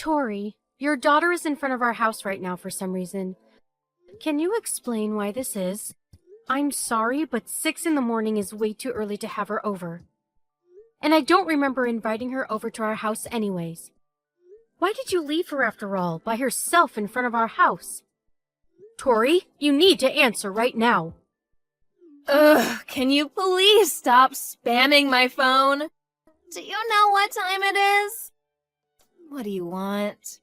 Tori, your daughter is in front of our house right now for some reason. Can you explain why this is? I'm sorry, but 6 in the morning is way too early to have her over. And I don't remember inviting her over to our house anyways. Why did you leave her after all, by herself in front of our house? Tori, you need to answer right now. Ugh, can you please stop spamming my phone? Do you know what time it is? What do you want?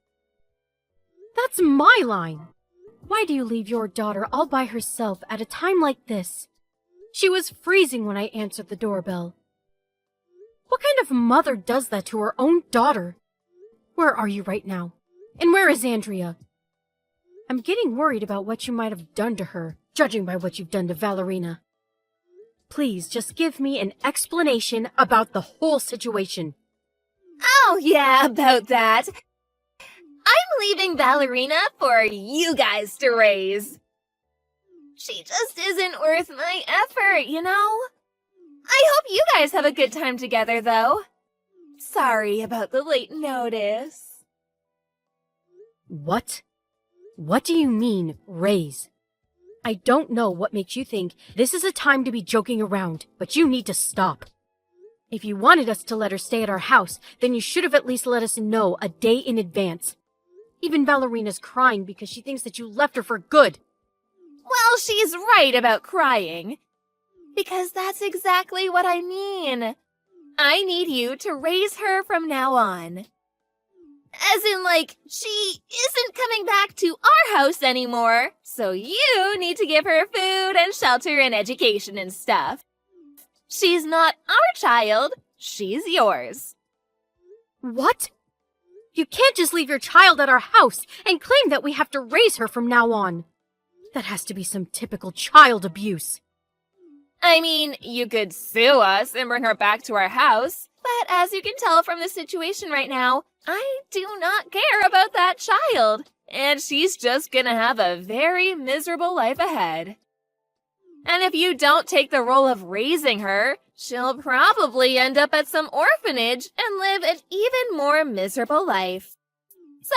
That's my line. Why do you leave your daughter all by herself at a time like this? She was freezing when I answered the doorbell. What kind of mother does that to her own daughter? Where are you right now? And where is Andrea? I'm getting worried about what you might have done to her, judging by what you've done to Valerina. Please just give me an explanation about the whole situation. Oh, yeah, about that. I'm leaving Valerina for you guys to raise. She just isn't worth my effort, you know? I hope you guys have a good time together, though. Sorry about the late notice. What? What do you mean, raise? I don't know what makes you think this is a time to be joking around, but you need to stop. If you wanted us to let her stay at our house, then you should have at least let us know a day in advance. Even Valerina's crying because she thinks that you left her for good. Well, she's right about crying. Because that's exactly what I mean. I need you to raise her from now on. As in, like, she isn't coming back to our house anymore, so you need to give her food and shelter and education and stuff. She's not our child, she's yours. What? You can't just leave your child at our house and claim that we have to raise her from now on. That has to be some typical child abuse. I mean, you could sue us and bring her back to our house, but as you can tell from the situation right now, I do not care about that child, and she's just gonna have a very miserable life ahead. And if you don't take the role of raising her, she'll probably end up at some orphanage and live an even more miserable life. So,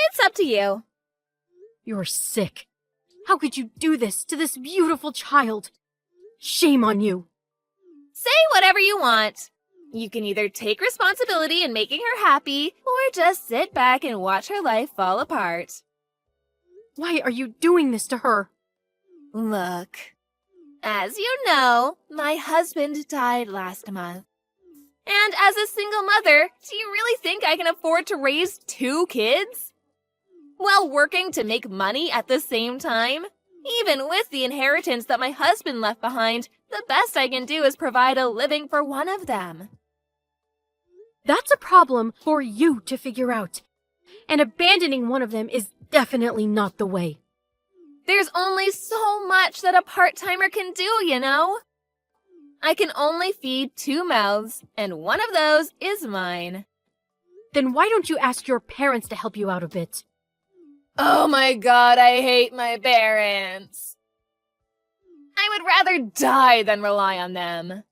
it's up to you. You're sick. How could you do this to this beautiful child? Shame on you. Say whatever you want. You can either take responsibility in making her happy, or just sit back and watch her life fall apart. Why are you doing this to her? Look, as you know, my husband died last month. And as a single mother, do you really think I can afford to raise 2 kids? While working to make money at the same time? Even with the inheritance that my husband left behind, the best I can do is provide a living for one of them. That's a problem for you to figure out. And abandoning one of them is definitely not the way. There's only so much that a part-timer can do, you know? I can only feed 2 mouths, and one of those is mine. Then why don't you ask your parents to help you out a bit? Oh my god, I hate my parents. I would rather die than rely on them.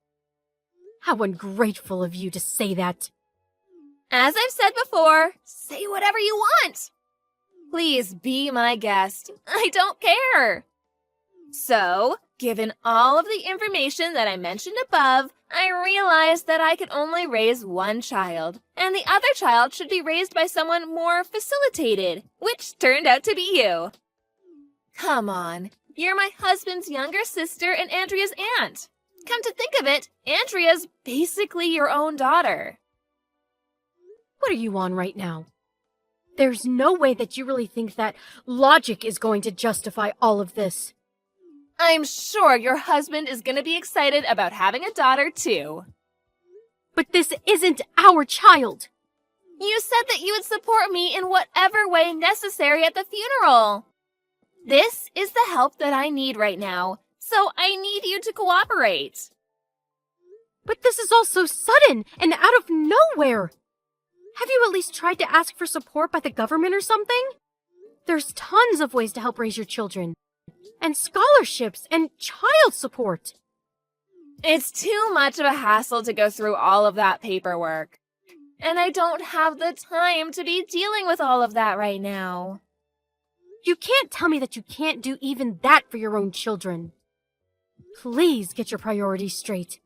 How ungrateful of you to say that. As I've said before, say whatever you want. Please be my guest. I don't care. So, given all of the information that I mentioned above, I realized that I could only raise one child, and the other child should be raised by someone more facilitated, which turned out to be you. Come on, you're my husband's younger sister and Andrea's aunt. Come to think of it, Andrea's basically your own daughter. What are you on right now? There's no way that you really think that logic is going to justify all of this. I'm sure your husband is going to be excited about having a daughter, too. But this isn't our child. You said that you would support me in whatever way necessary at the funeral. This is the help that I need right now, so I need you to cooperate. But this is all so sudden and out of nowhere. Have you at least tried to ask for support by the government or something? There's tons of ways to help raise your children. And scholarships and child support. It's too much of a hassle to go through all of that paperwork. And I don't have the time to be dealing with all of that right now. You can't tell me that you can't do even that for your own children. Please get your priorities straight.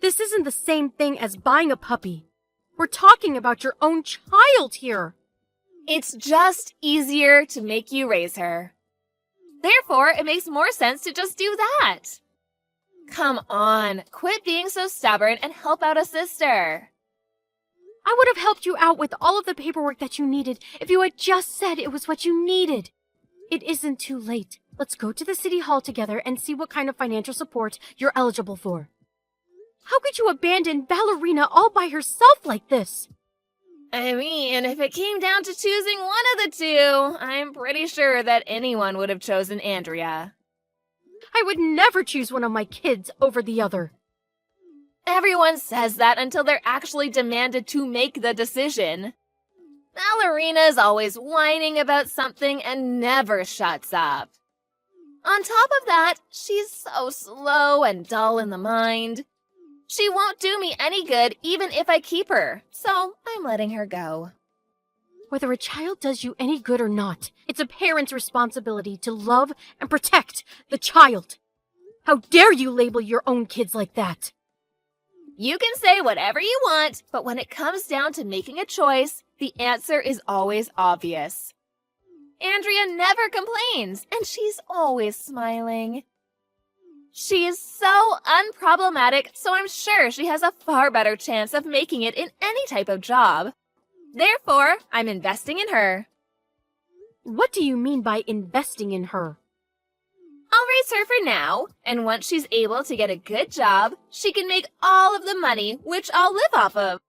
This isn't the same thing as buying a puppy. We're talking about your own child here. It's just easier to make you raise her. Therefore, it makes more sense to just do that. Come on, quit being so stubborn and help out a sister. I would have helped you out with all of the paperwork that you needed if you had just said it was what you needed. It isn't too late. Let's go to the city hall together and see what kind of financial support you're eligible for. How could you abandon Ballerina all by herself like this? I mean, if it came down to choosing one of the two, I'm pretty sure that anyone would have chosen Andrea. I would never choose one of my kids over the other. Everyone says that until they're actually demanded to make the decision. Ballerina's always whining about something and never shuts up. On top of that, she's so slow and dull in the mind. She won't do me any good even if I keep her, so I'm letting her go. Whether a child does you any good or not, it's a parent's responsibility to love and protect the child. How dare you label your own kids like that? You can say whatever you want, but when it comes down to making a choice, the answer is always obvious. Andrea never complains, and she's always smiling. She is so unproblematic, so I'm sure she has a far better chance of making it in any type of job. Therefore, I'm investing in her. What do you mean by investing in her? I'll raise her for now, and once she's able to get a good job, she can make all of the money, which I'll live off of.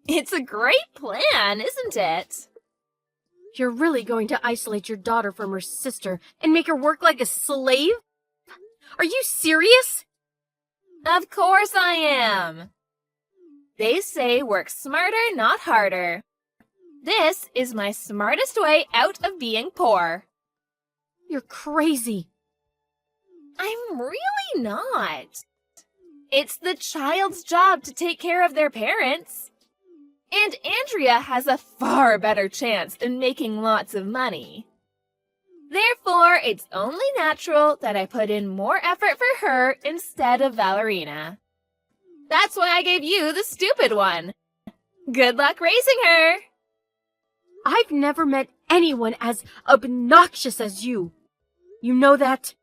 It's a great plan, isn't it? You're really going to isolate your daughter from her sister and make her work like a slave? Are you serious? Of course I am. They say work smarter, not harder. This is my smartest way out of being poor. You're crazy. I'm really not. It's the child's job to take care of their parents. And Andrea has a far better chance in making lots of money. Therefore, it's only natural that I put in more effort for her instead of Ballerina. That's why I gave you the stupid one. Good luck raising her. I've never met anyone as obnoxious as you. You know that?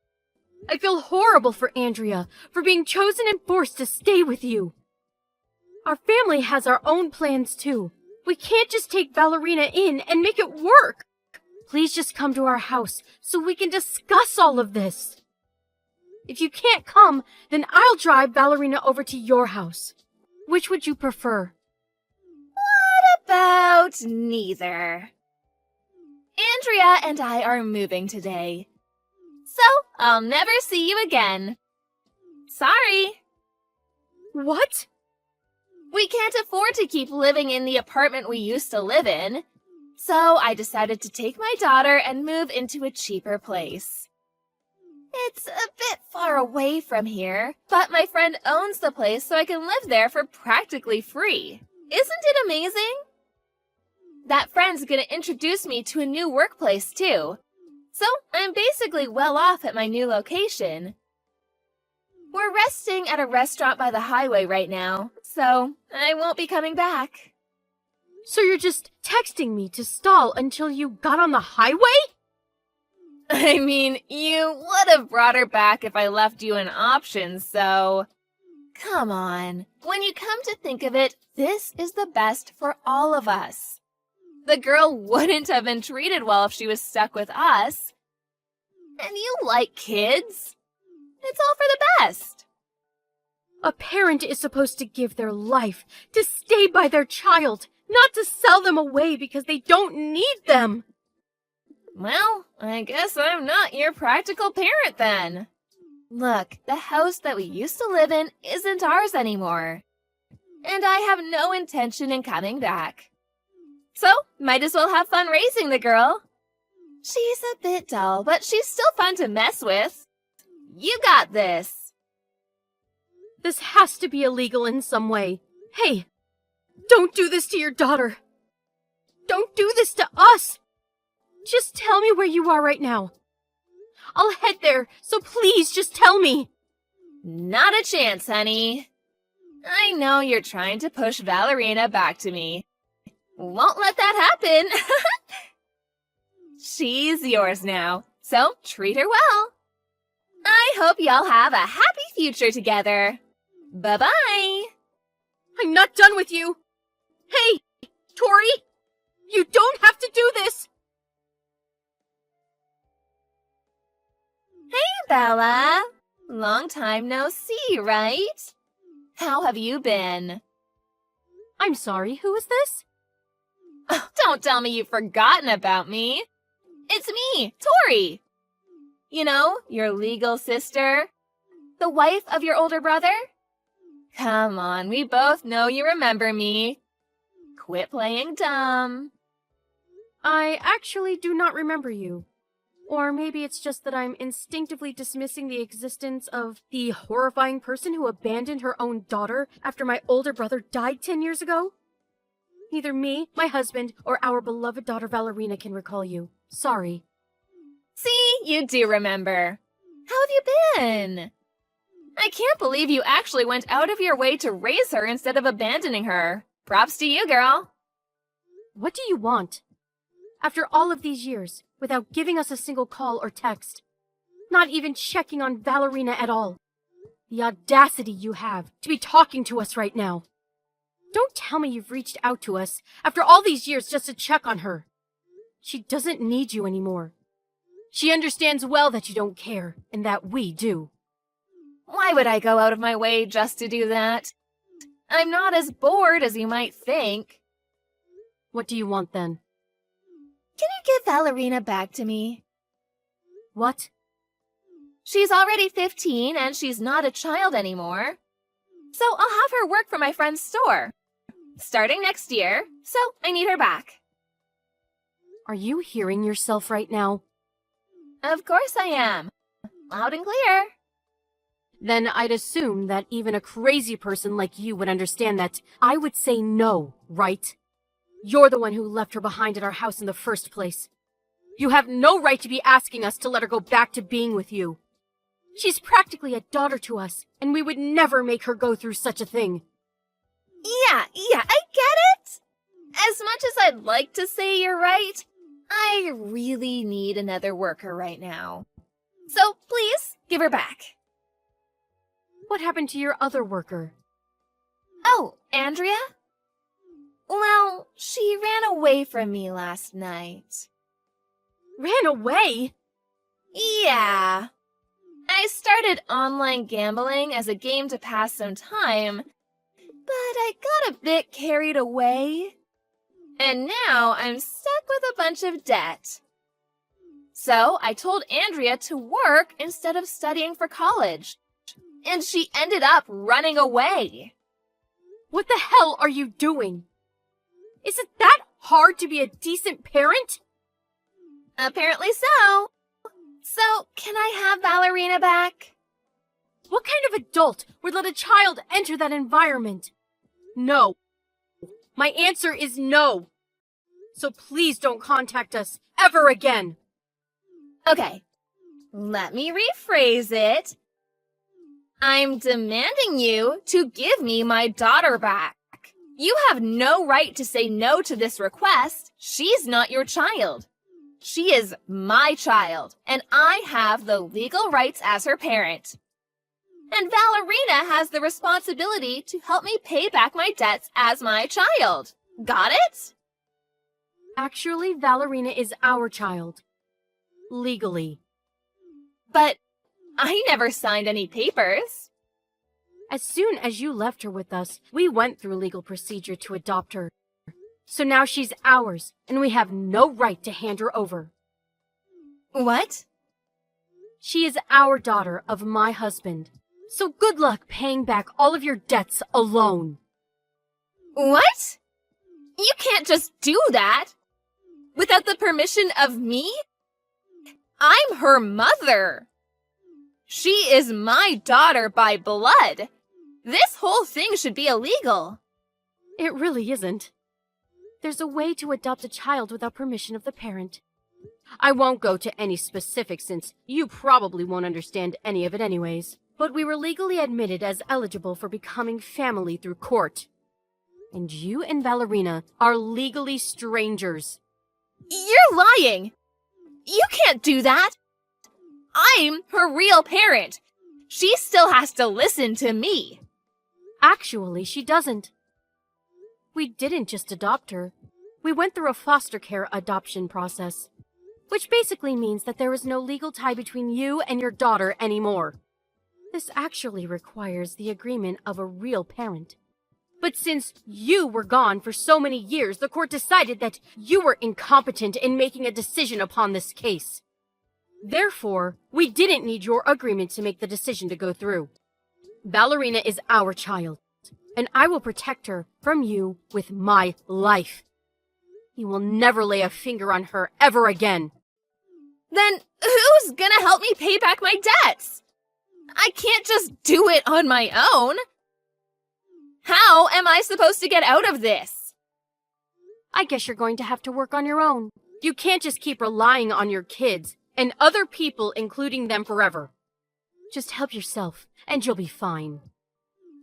I feel horrible for Andrea for being chosen and forced to stay with you. Our family has our own plans too. We can't just take Ballerina in and make it work. Please just come to our house so we can discuss all of this. If you can't come, then I'll drive Ballerina over to your house. Which would you prefer? What about neither? Andrea and I are moving today. So, I'll never see you again. Sorry. What? We can't afford to keep living in the apartment we used to live in. So, I decided to take my daughter and move into a cheaper place. It's a bit far away from here, but my friend owns the place so I can live there for practically free. Isn't it amazing? That friend's gonna introduce me to a new workplace too. So I'm basically well off at my new location. We're resting at a restaurant by the highway right now, so I won't be coming back. So you're just texting me to stall until you got on the highway? I mean, you would have brought her back if I left you an option, so... Come on. When you come to think of it, this is the best for all of us. The girl wouldn't have been treated well if she was stuck with us. And you like kids. It's all for the best. A parent is supposed to give their life to stay by their child, not to sell them away because they don't need them. Well, I guess I'm not your practical parent then. Look, the house that we used to live in isn't ours anymore. And I have no intention in coming back. So, might as well have fun raising the girl. She's a bit dull, but she's still fun to mess with. You got this. This has to be illegal in some way. Hey, Don't do this to your daughter. Don't do this to us. Just tell me where you are right now. I'll head there, so please just tell me. Not a chance, honey. I know you're trying to push Valerina back to me. Won't let that happen. She's yours now, so treat her well. I hope y'all have a happy future together. Bye-bye. I'm not done with you. Hey, Tori, you don't have to do this. Hey, Bella. Long time no see, right? How have you been? I'm sorry, who is this? Oh, don't tell me you've forgotten about me. It's me, Tori. You know, your legal sister. The wife of your older brother. Come on, we both know you remember me. Quit playing dumb. I actually do not remember you. Or maybe it's just that I'm instinctively dismissing the existence of the horrifying person who abandoned her own daughter after my older brother died 10 years ago? Neither me, my husband, or our beloved daughter Valerina can recall you. Sorry. See, you do remember. How have you been? I can't believe you actually went out of your way to raise her instead of abandoning her. Props to you, girl. What do you want? After all of these years, without giving us a single call or text. Not even checking on Valerina at all. The audacity you have to be talking to us right now. Don't tell me you've reached out to us after all these years just to check on her. She doesn't need you anymore. She understands well that you don't care, and that we do. Why would I go out of my way just to do that? I'm not as bored as you might think. What do you want then? Can you give Valerina back to me? What? She's already 15 and she's not a child anymore. So I'll have her work for my friend's store. Starting next year, so I need her back. Are you hearing yourself right now? Of course I am. Loud and clear. Then I'd assume that even a crazy person like you would understand that I would say no, right? You're the one who left her behind at our house in the first place. You have no right to be asking us to let her go back to being with you. She's practically a daughter to us, and we would never make her go through such a thing. Yeah, I get it. As much as I'd like to say you're right, I really need another worker right now. So please, give her back. What happened to your other worker? Oh, Andrea? Well, she ran away from me last night. Ran away? Yeah. I started online gambling as a game to pass some time, but I got a bit carried away. And now I'm stuck with a bunch of debt. So I told Andrea to work instead of studying for college. And she ended up running away. What the hell are you doing? Is it that hard to be a decent parent? Apparently so. So, can I have Valerina back? What kind of adult would let a child enter that environment? No. My answer is no. So please don't contact us ever again. Okay, let me rephrase it. I'm demanding you to give me my daughter back. You have no right to say no to this request. She's not your child. She is my child, and I have the legal rights as her parent. And Valerina has the responsibility to help me pay back my debts as my child. Got it? Actually, Valerina is our child. Legally. But I never signed any papers. As soon as you left her with us, we went through legal procedure to adopt her. So now she's ours, and we have no right to hand her over. What? She is our daughter of my husband. So good luck paying back all of your debts alone. What? You can't just do that without the permission of me? I'm her mother. She is my daughter by blood. This whole thing should be illegal. It really isn't. There's a way to adopt a child without permission of the parent. I won't go to any specifics since you probably won't understand any of it anyways. But we were legally admitted as eligible for becoming family through court. And you and Valerina are legally strangers. You're lying! You can't do that! I'm her real parent. She still has to listen to me. Actually, she doesn't. We didn't just adopt her. We went through a foster care adoption process, which basically means that there is no legal tie between you and your daughter anymore. This actually requires the agreement of a real parent. But since you were gone for so many years, the court decided that you were incompetent in making a decision upon this case. Therefore, we didn't need your agreement to make the decision to go through. Valerina is our child, and I will protect her from you with my life. You will never lay a finger on her ever again. Then who's gonna help me pay back my debts? I can't just do it on my own. How am I supposed to get out of this? I guess you're going to have to work on your own. You can't just keep relying on your kids and other people, including them, forever. Just help yourself, and you'll be fine.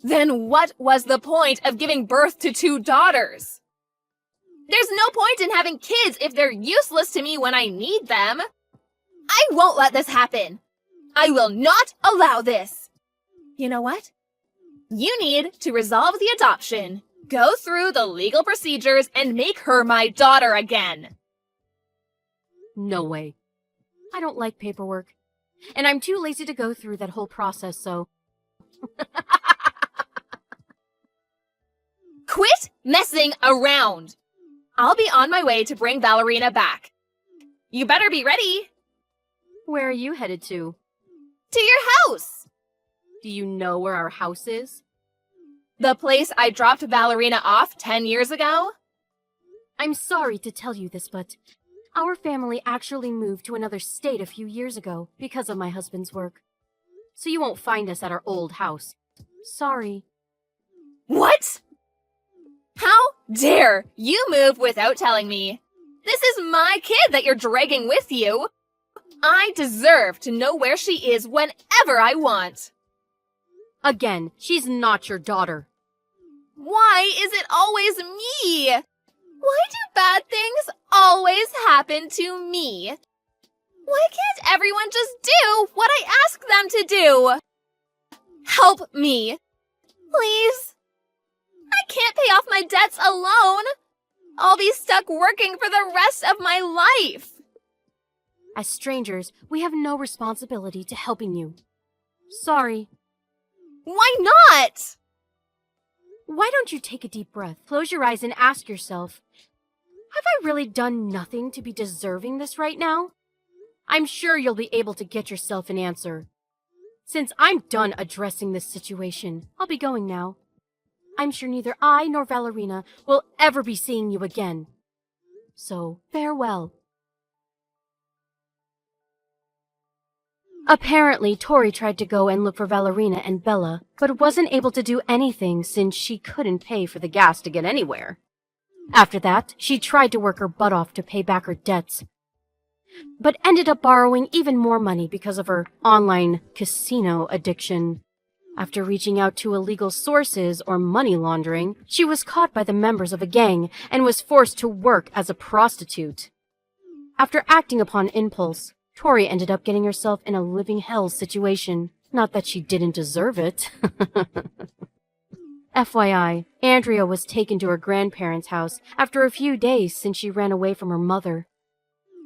Then what was the point of giving birth to 2 daughters? There's no point in having kids if they're useless to me when I need them. I won't let this happen. I will not allow this. You know what? You need to resolve the adoption, go through the legal procedures, and make her my daughter again. No way. I don't like paperwork. And I'm too lazy to go through that whole process, so... Quit messing around. I'll be on my way to bring Valerina back. You better be ready. Where are you headed to? To your house. Do you know where our house is? The place I dropped Valerina off 10 years ago? I'm sorry to tell you this, but our family actually moved to another state a few years ago because of my husband's work. So you won't find us at our old house. Sorry. What? How dare you move without telling me? This is my kid that you're dragging with you. I deserve to know where she is whenever I want. Again, she's not your daughter. Why is it always me? Why do bad things always happen to me? Why can't everyone just do what I ask them to do? Help me, please. I can't pay off my debts alone. I'll be stuck working for the rest of my life. As strangers, we have no responsibility to helping you. Sorry. Why not? Why don't you take a deep breath, close your eyes, and ask yourself, have I really done nothing to be deserving this right now? I'm sure you'll be able to get yourself an answer. Since I'm done addressing this situation, I'll be going now. I'm sure neither I nor Valerina will ever be seeing you again. So, farewell. Apparently, Tori tried to go and look for Valerina and Bella, but wasn't able to do anything since she couldn't pay for the gas to get anywhere. After that, she tried to work her butt off to pay back her debts, but ended up borrowing even more money because of her online casino addiction. After reaching out to illegal sources or money laundering, she was caught by the members of a gang and was forced to work as a prostitute. After acting upon impulse, Tori ended up getting herself in a living hell situation. Not that she didn't deserve it. FYI, Andrea was taken to her grandparents' house after a few days since she ran away from her mother.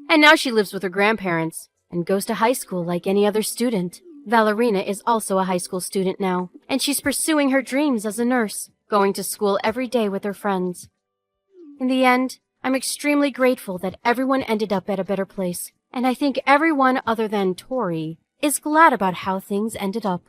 And now she lives with her grandparents and goes to high school like any other student. Valerina is also a high school student now, and she's pursuing her dreams as a nurse, going to school every day with her friends. In the end, I'm extremely grateful that everyone ended up at a better place, and I think everyone other than Tori is glad about how things ended up.